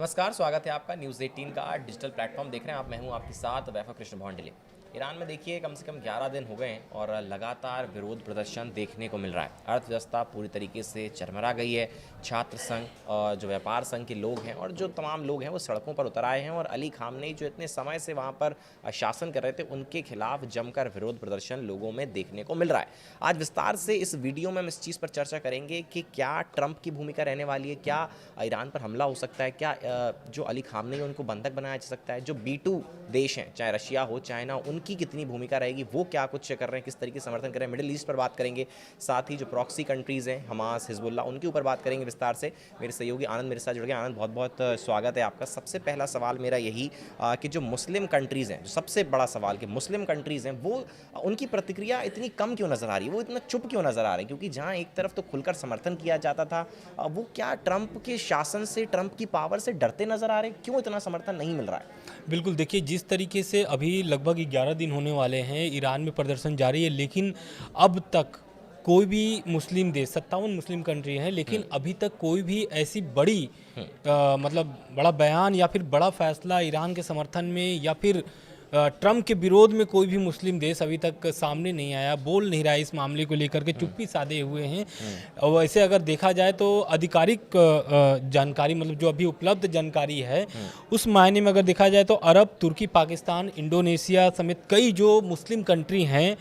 नमस्कार, स्वागत है आपका न्यूज़ 18 का डिजिटल प्लेटफॉर्म देख रहे हैं आप। मैं हूं आपके साथ वैभव कृष्ण भौंडले। ईरान में देखिए कम से कम 11 दिन हो गए हैं और लगातार विरोध प्रदर्शन देखने को मिल रहा है। अर्थव्यवस्था पूरी तरीके से चरमरा गई है। छात्र संघ और जो व्यापार संघ के लोग हैं और जो तमाम लोग हैं वो सड़कों पर उतर आए हैं और अली खामनेई जो इतने समय से वहाँ पर शासन कर रहे थे उनके खिलाफ जमकर विरोध प्रदर्शन लोगों में देखने को मिल रहा है। आज विस्तार से इस वीडियो में हम इस चीज़ पर चर्चा करेंगे कि क्या ट्रंप की भूमिका रहने वाली है, क्या ईरान पर हमला हो सकता है, क्या जो अली खामनेई उनको बंधक बनाया जा सकता है, जो B2 देश हैं चाहे रशिया हो चाइना, उनकी कितनी भूमिका रहेगी, वो क्या कुछ कर रहे हैं, किस तरीके से समर्थन कर रहे हैं। मिडिल ईस्ट पर बात करेंगे, साथ ही जो प्रॉक्सी कंट्रीज़ हैं हमास, हिजबुल्लाह, उनके ऊपर बात करेंगे विस्तार से। मेरे सहयोगी आनंद मेरे साथ जुड़ गए। आनंद, बहुत बहुत स्वागत है आपका। सबसे पहला सवाल मेरा यही कि जो मुस्लिम कंट्रीज़ हैं, जो सबसे बड़ा सवाल कि मुस्लिम कंट्रीज़ हैं वो उनकी प्रतिक्रिया इतनी कम क्यों नज़र आ रही है, वो इतना चुप क्यों नज़र आ रही है? क्योंकि जहाँ एक तरफ तो खुलकर समर्थन किया जाता था, वो क्या ट्रंप के शासन से, ट्रंप की पावर से डरते नज़र आ रहे हैं? क्यों इतना समर्थन नहीं मिल रहा है? बिल्कुल, देखिए जिस तरीके से अभी लगभग 11 दिन होने वाले हैं ईरान में प्रदर्शन जारी है, लेकिन अब तक कोई भी मुस्लिम देश, 57 मुस्लिम कंट्री हैं, लेकिन अभी तक कोई भी ऐसी बड़ी मतलब बड़ा बयान या फिर बड़ा फैसला ईरान के समर्थन में या फिर ट्रंप के विरोध में कोई भी मुस्लिम देश अभी तक सामने नहीं आया, बोल नहीं रहा है इस मामले को लेकर के, चुप्पी साधे हुए हैं। और वैसे अगर देखा जाए तो आधिकारिक जानकारी, मतलब जो अभी उपलब्ध जानकारी है उस मायने में अगर देखा जाए तो अरब, तुर्की, पाकिस्तान, इंडोनेशिया समेत कई जो मुस्लिम कंट्री हैं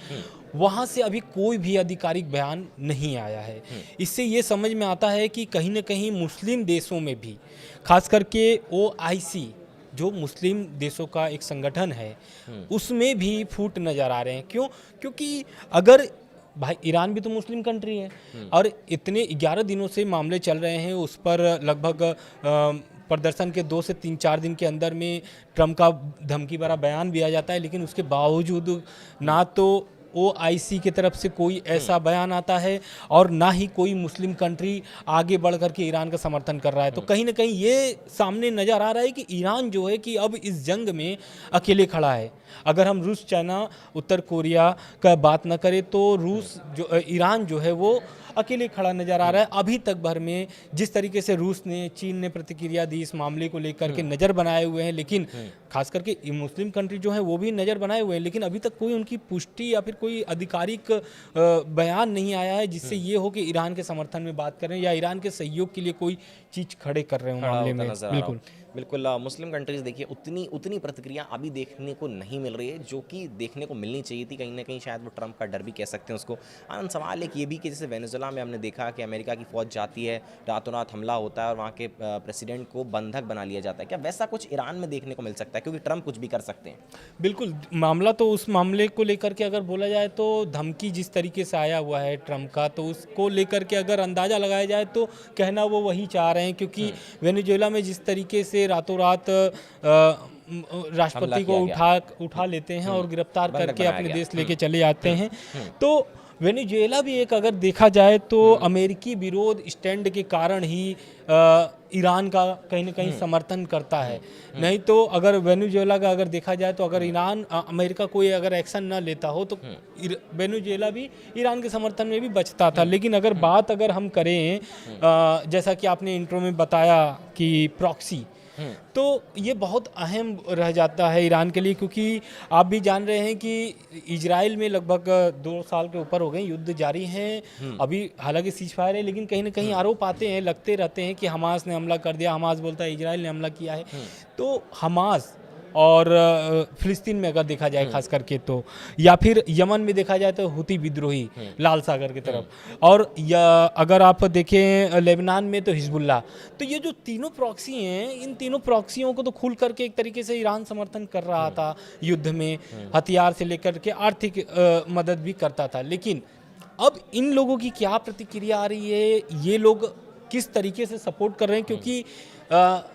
वहाँ से अभी कोई भी आधिकारिक बयान नहीं आया है। इससे ये समझ में आता है कि कहीं ना कहीं मुस्लिम देशों में भी, खास करके OIC जो मुस्लिम देशों का एक संगठन है, उसमें भी फूट नज़र आ रहे हैं। क्यों? क्योंकि अगर भाई ईरान भी तो मुस्लिम कंट्री है और इतने 11 दिनों से मामले चल रहे हैं, उस पर लगभग प्रदर्शन के 2 से 3-4 दिन के अंदर में ट्रंप का धमकी भरा बयान भी आ जाता है, लेकिन उसके बावजूद ना तो OIC की तरफ से कोई ऐसा बयान आता है और ना ही कोई मुस्लिम कंट्री आगे बढ़ करके ईरान का समर्थन कर रहा है। तो कहीं ना कहीं ये सामने नज़र आ रहा है कि ईरान जो है कि अब इस जंग में अकेले खड़ा है। अगर हम रूस, चाइना, उत्तर कोरिया का बात न करें तो ईरान जो है वो अकेले खड़ा नज़र आ रहा है। अभी तक भर में जिस तरीके से रूस ने, चीन ने प्रतिक्रिया दी इस मामले को लेकर के, नज़र बनाए हुए हैं, लेकिन खास करके मुस्लिम कंट्री जो है वो भी नज़र बनाए हुए हैं, लेकिन अभी तक कोई उनकी पुष्टि या फिर कोई आधिकारिक बयान नहीं आया है जिससे ये हो कि ईरान के समर्थन में बात कर रहे हैं या ईरान के सहयोग के लिए कोई चीज़ खड़े कर रहे हो मामले में। बिल्कुल बिल्कुल मुस्लिम कंट्रीज़ देखिए उतनी प्रतिक्रिया अभी देखने को नहीं मिल रही है जो कि देखने को मिलनी चाहिए थी। कहीं ना कहीं शायद वो ट्रंप का डर भी कह सकते हैं उसको। आनंद, सवाल एक ये भी कि जैसे वेनेजुएला में हमने देखा कि अमेरिका की फ़ौज जाती है, रातों रात हमला होता है और वहाँ के प्रेसिडेंट को बंधक बना लिया जाता है। क्या वैसा कुछ ईरान में देखने को मिल सकता है, क्योंकि ट्रंप कुछ भी कर सकते हैं? बिल्कुल, मामला तो उस मामले को लेकर के अगर बोला जाए तो धमकी जिस तरीके से आया हुआ है ट्रंप का, तो उसको लेकर के अगर अंदाज़ा लगाया जाए तो कहना वो वही चाह रहे हैं, क्योंकि वेनेजुएला में जिस तरीके से रातों रात राष्ट्रपति को उठा लेते हैं और गिरफ्तार करके अपने देश लेके चले आते हैं, तो वेनेजुएला भी एक अगर देखा जाए तो अमेरिकी विरोध स्टैंड के कारण ही ईरान का कहीं ना कहीं समर्थन करता है। नहीं तो अगर वेनेजुएला का अगर देखा जाए तो अगर अमेरिका कोई अगर एक्शन ना लेता हो तो वेनेजुएला भी ईरान के समर्थन में भी बचता था। लेकिन अगर बात अगर हम करें जैसा कि आपने इंट्रो में बताया कि प्रॉक्सी, तो ये बहुत अहम रह जाता है ईरान के लिए, क्योंकि आप भी जान रहे हैं कि इजराइल में लगभग 2 साल के ऊपर हो गए युद्ध जारी हैं। अभी हालांकि सीज फायर है, लेकिन कहीं ना कहीं आरोप आते हैं, लगते रहते हैं कि हमास ने हमला कर दिया, हमास बोलता है इजराइल ने हमला किया है। तो हमास और फिलिस्तीन में अगर देखा जाए खास करके तो, या फिर यमन में देखा जाए तो हुती विद्रोही लाल सागर की तरफ, और या अगर आप देखें लेबनान में तो हिजबुल्लाह। तो ये जो तीनों प्रॉक्सी हैं, इन तीनों प्रॉक्सियों को तो खुल करके एक तरीके से ईरान समर्थन कर रहा था युद्ध में, हथियार से लेकर के आर्थिक मदद भी करता था। लेकिन अब इन लोगों की क्या प्रतिक्रिया आ रही है, ये लोग किस तरीके से सपोर्ट कर रहे हैं, क्योंकि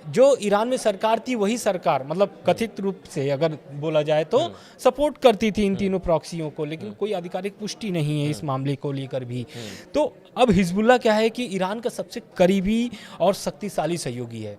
जो ईरान में सरकार थी वही सरकार, मतलब कथित रूप से अगर बोला जाए तो सपोर्ट करती थी इन तीनों प्रॉक्सियों को, लेकिन कोई आधिकारिक पुष्टि नहीं है इस मामले को लेकर भी। तो अब हिजबुल्लाह क्या है कि ईरान का सबसे करीबी और शक्तिशाली सहयोगी है,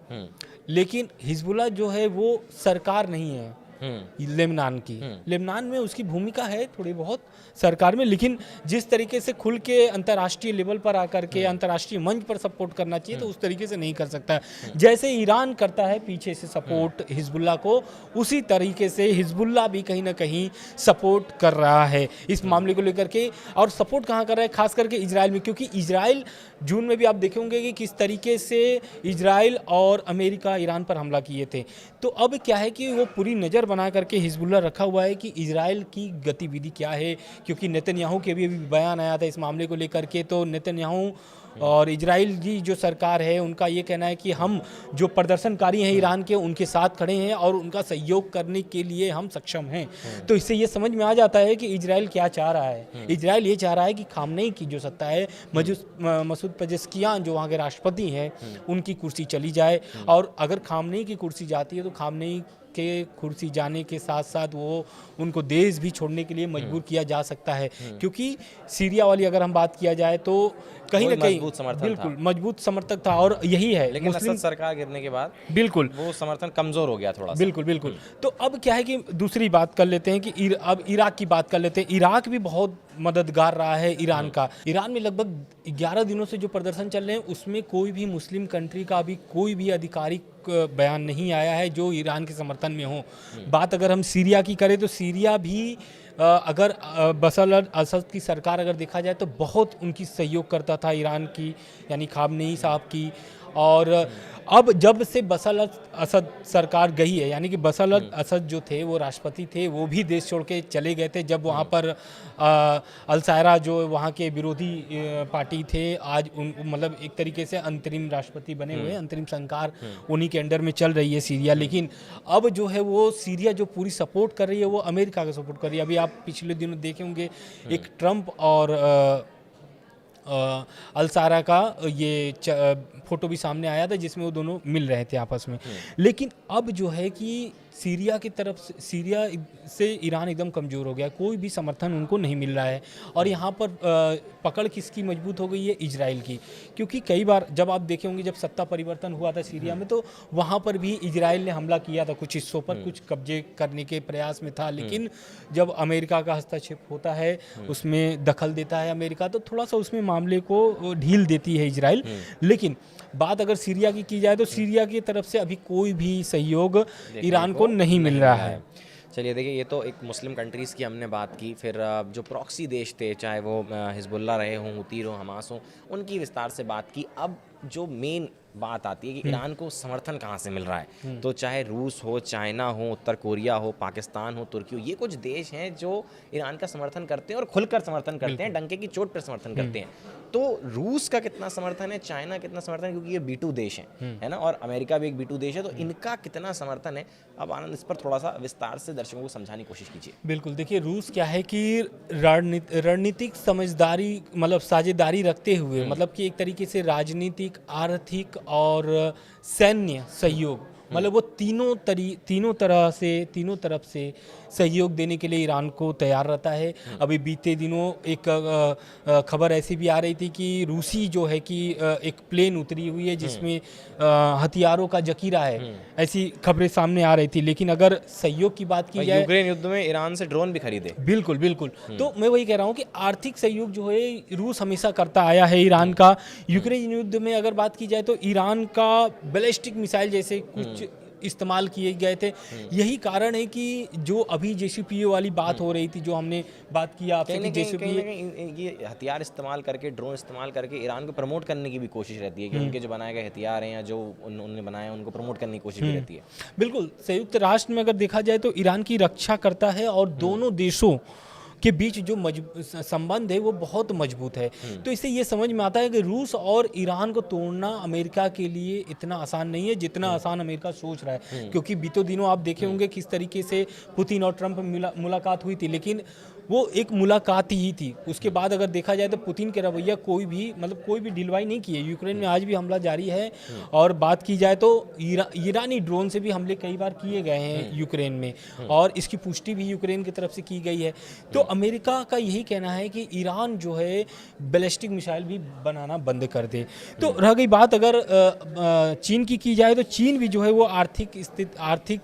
लेकिन हिजबुल्लाह जो है वो सरकार नहीं है, लेबनान की। लेबनान में उसकी भूमिका है थोड़ी बहुत सरकार में, लेकिन जिस तरीके से खुल के अंतर्राष्ट्रीय लेवल पर आकर के अंतर्राष्ट्रीय मंच पर सपोर्ट करना चाहिए तो उस तरीके से नहीं कर सकता। जैसे ईरान करता है पीछे से सपोर्ट हिजबुल्लाह को, उसी तरीके से हिजबुल्लाह भी कहीं ना कहीं सपोर्ट कर रहा है इस मामले को लेकर के। और सपोर्ट कहाँ कर रहा है? खास करके इजराइल में, क्योंकि इजराइल जून में भी आप देखेंगे कि किस तरीके से इजराइल और अमेरिका ईरान पर हमला किए थे। तो अब क्या है कि वो पूरी नज़र बना करके हिजबुल्लाह रखा हुआ है कि इजराइल की गतिविधि क्या है, क्योंकि नेतन्याहू के भी बयान आया था इस मामले को लेकर के। तो नेतन्याहू और इजराइल की जो सरकार है उनका ये कहना है कि हम जो प्रदर्शनकारी हैं ईरान के, उनके साथ खड़े हैं और उनका सहयोग करने के लिए हम सक्षम हैं। तो इससे ये समझ में आ जाता है कि इजराइल क्या चाह रहा है। इजराइल ये चाह रहा है कि खामनेई की जो सत्ता है, मसूद पेजेस्कियान जो वहाँ के राष्ट्रपति हैं, उनकी कुर्सी चली जाए। और अगर खामनेई की कुर्सी जाती है तो खामनेई के कुर्सी जाने के साथ साथ वो उनको देश भी छोड़ने के लिए मजबूर किया जा सकता है। क्योंकि सीरिया वाली अगर हम बात किया जाए तो कहीं ना कहीं बिल्कुल मजबूत समर्थक था, और यही है। लेकिन असद सरकार गिरने के बाद बिल्कुल वो समर्थन कमजोर हो गया थोड़ा सा। बिल्कुल। तो अब क्या है कि दूसरी बात कर लेते हैं कि अब इराक की बात कर लेते हैं। इराक भी बहुत मददगार रहा है ईरान का। ईरान में लगभग 11 दिनों से जो प्रदर्शन चल रहे हैं उसमें कोई भी मुस्लिम कंट्री का अभी कोई भी आधिकारिक बयान नहीं आया है जो ईरान के समर्थन में हो। बात अगर हम सीरिया की करें तो सीरिया भी अगर बशर अल असद की सरकार अगर देखा जाए तो बहुत उनकी सहयोग करता था ईरान की, यानी खामनेई साहब की। और अब जब से बशर अल असद सरकार गई है, यानी कि बशर अल असद जो थे वो राष्ट्रपति थे, वो भी देश छोड़ के चले गए थे। जब वहाँ पर अल सायरा जो वहाँ के विरोधी पार्टी थे, आज मतलब एक तरीके से अंतरिम राष्ट्रपति बने हुए, अंतरिम सरकार उन्हीं के अंडर में चल रही है सीरिया। लेकिन अब जो है वो सीरिया जो पूरी सपोर्ट कर रही है वो अमेरिका का सपोर्ट कर रही है। अभी आप पिछले दिनों देखे होंगे एक ट्रंप और अल सारा का ये फोटो भी सामने आया था जिसमें वो दोनों मिल रहे थे आपस में। लेकिन अब जो है कि सीरिया की तरफ से, सीरिया से ईरान एकदम कमज़ोर हो गया, कोई भी समर्थन उनको नहीं मिल रहा है। और यहाँ पर पकड़ किसकी मजबूत हो गई है? इजराइल की। क्योंकि कई बार जब आप देखे होंगे जब सत्ता परिवर्तन हुआ था सीरिया में तो वहाँ पर भी इजराइल ने हमला किया था, कुछ हिस्सों पर कुछ कब्जे करने के प्रयास में था। लेकिन जब अमेरिका का हस्तक्षेप होता है, उसमें दखल देता है अमेरिका, तो थोड़ा सा उसमें मामले को ढील देती है इजराइल। लेकिन बात अगर सीरिया की जाए तो सीरिया की तरफ से अभी कोई भी सहयोग ईरान को नहीं मिल रहा है। चलिए देखिए, ये तो एक मुस्लिम कंट्रीज़ की हमने बात की। फिर जो प्रॉक्सी देश थे, चाहे वो हिजबुल्लाह रहे हों, हुती हो, हमास हो, उनकी विस्तार से बात की। अब जो मेन बात आती है कि ईरान को समर्थन कहाँ से मिल रहा है। तो चाहे रूस हो, चाइना हो, उत्तर कोरिया हो, पाकिस्तान हो, तुर्की हो, ये कुछ देश हैं जो ईरान का समर्थन करते हैं और खुलकर समर्थन करते हैं, डंके की चोट पर समर्थन करते हैं। तो रूस का कितना समर्थन है, चाइना कितना समर्थन है, क्योंकि ये B2 देश हैं, है ना, और अमेरिका भी एक B2 देश है, तो इनका कितना समर्थन है। अब आनंद इस पर थोड़ा सा विस्तार से दर्शकों को समझाने की कोशिश कीजिए। बिल्कुल, देखिए रूस क्या है कि रणनीतिक समझदारी मतलब साझेदारी रखते हुए, मतलब कि एक तरीके से राजनीतिक, आर्थिक और सैन्य सहयोग, मतलब वो तीनों तरफ से सहयोग देने के लिए ईरान को तैयार रहता है। अभी बीते दिनों एक खबर ऐसी भी आ रही थी कि रूसी जो है कि एक प्लेन उतरी हुई है जिसमें हथियारों का जखीरा है, ऐसी खबरें सामने आ रही थी। लेकिन अगर सहयोग की बात की जाए, यूक्रेन युद्ध में ईरान से ड्रोन भी खरीदे। बिल्कुल। तो मैं वही कह रहा हूँ कि आर्थिक सहयोग जो है रूस हमेशा करता आया है ईरान का। यूक्रेन युद्ध में अगर बात की जाए तो ईरान का बैलिस्टिक मिसाइल जैसे कुछ इस्तेमाल किए गए थे। यही कारण है कि जो अभी JCPOA वाली बात हो रही थी, जो हमने बात किया आपसे कि JCPOA ये हथियार इस्तेमाल करके, ड्रोन इस्तेमाल करके ईरान को प्रमोट करने की भी कोशिश रहती है कि उनके जो बनाए गए हथियार हैं या जो उन्होंने बनाए उनको प्रमोट करने की कोशिश भी रहती है। बिल्कुल, संयुक्त राष्ट्र में अगर देखा जाए तो ईरान की रक्षा करता है और दोनों देशों के बीच जो संबंध है वो बहुत मजबूत है। तो इससे ये समझ में आता है कि रूस और ईरान को तोड़ना अमेरिका के लिए इतना आसान नहीं है जितना आसान अमेरिका सोच रहा है। क्योंकि बीतों दिनों आप देखे होंगे किस तरीके से पुतिन और ट्रंप मुलाकात हुई थी, लेकिन वो एक मुलाकात ही थी। उसके बाद अगर देखा जाए तो पुतिन के रवैया कोई भी ढिलवाई नहीं की है। यूक्रेन में आज भी हमला जारी है और बात की जाए तो ईरानी ड्रोन से भी हमले कई बार किए गए हैं यूक्रेन में, और इसकी पुष्टि भी यूक्रेन की तरफ से की गई है। तो अमेरिका का यही कहना है कि ईरान जो है बैलिस्टिक मिसाइल भी बनाना बंद कर दे। तो रह गई बात अगर चीन की जाए तो चीन भी जो है वो आर्थिक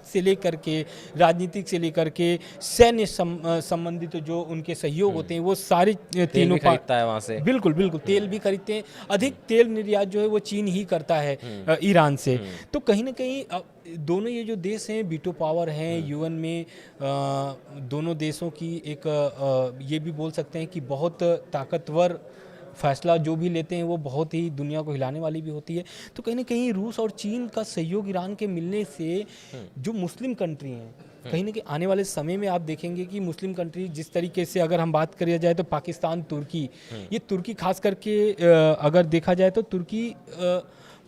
से लेकर के, राजनीतिक से लेकर के, सैन्य संबंधित जो उनके सहयोग होते हैं वो सारे तीनों खरीदता है वहाँ से। बिल्कुल बिल्कुल, तेल भी खरीदते हैं। अधिक तेल निर्यात जो है वो चीन ही करता है ईरान से। तो कहीं ना कहीं दोनों ये जो देश हैं वीटो पावर हैं यूएन में, दोनों देशों की एक ये भी बोल सकते हैं कि बहुत ताकतवर फैसला जो भी लेते हैं वो बहुत ही दुनिया को हिलाने वाली भी होती है। तो कहीं ना कहीं रूस और चीन का सहयोग ईरान के मिलने से जो मुस्लिम कंट्री हैं, कहीं ना कहीं आने वाले समय में आप देखेंगे कि मुस्लिम कंट्री जिस तरीके से, अगर हम बात करिए जाए तो पाकिस्तान, तुर्की, ये तुर्की खास करके अगर देखा जाए तो तुर्की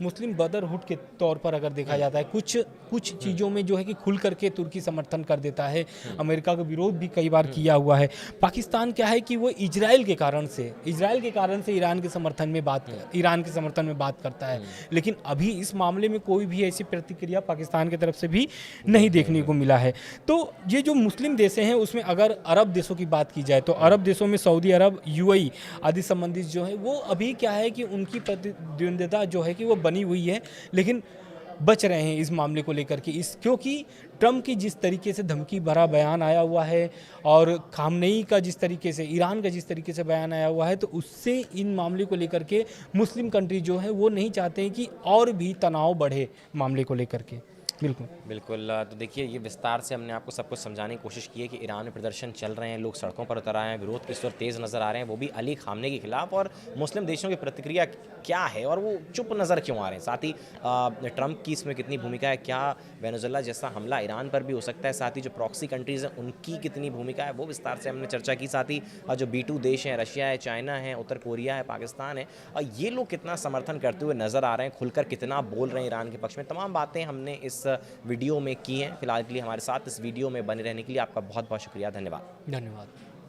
मुस्लिम ब्रदरहुड के तौर पर अगर देखा जाता है, कुछ चीज़ों में जो है कि खुल करके तुर्की समर्थन कर देता है। अमेरिका का विरोध भी कई बार किया हुआ है। पाकिस्तान क्या है कि वो इजराइल के कारण से ईरान के समर्थन में बात करता है। लेकिन अभी इस मामले में कोई भी ऐसी प्रतिक्रिया पाकिस्तान की तरफ से भी नहीं देखने को मिला है। तो ये जो मुस्लिम देश हैं उसमें अगर अरब देशों की बात की जाए तो अरब देशों में सऊदी अरब, यूएई आदि संबंधित जो है वो अभी क्या है कि उनकी प्रतिद्वंद्विता जो है कि वो बनी हुई है, लेकिन बच रहे हैं इस मामले को लेकर के, क्योंकि ट्रम्प की जिस तरीके से धमकी भरा बयान आया हुआ है और खामनेई का जिस तरीके से, ईरान का जिस तरीके से बयान आया हुआ है, तो उससे इन मामले को लेकर के मुस्लिम कंट्री जो है वो नहीं चाहते हैं कि और भी तनाव बढ़े मामले को लेकर के। बिल्कुल। तो देखिए, ये विस्तार से हमने आपको सब कुछ समझाने की कोशिश की है कि ईरान में प्रदर्शन चल रहे हैं, लोग सड़कों पर उतर आए हैं, विरोध किस ओर तेज़ नज़र आ रहे हैं, वो भी अली खामने के खिलाफ, और मुस्लिम देशों की प्रतिक्रिया क्या है और वो चुप नज़र क्यों आ रहे हैं। साथ ही ट्रंप की इसमें कितनी भूमिका है, क्या वेनेजुएला जैसा हमला ईरान पर भी हो सकता है, साथ ही जो प्रॉक्सी कंट्रीज़ हैं उनकी कितनी भूमिका है, वो विस्तार से हमने चर्चा की। साथ ही जो B2 देश हैं, रशिया है, चाइना है, उत्तर कोरिया है, पाकिस्तान है, और ये लोग कितना समर्थन करते हुए नज़र आ रहे हैं, खुलकर कितना बोल रहे हैं ईरान के पक्ष में, तमाम बातें हमने इस वीडियो में की हैं। फिलहाल के लिए हमारे साथ इस वीडियो में बने रहने के लिए आपका बहुत बहुत शुक्रिया। धन्यवाद।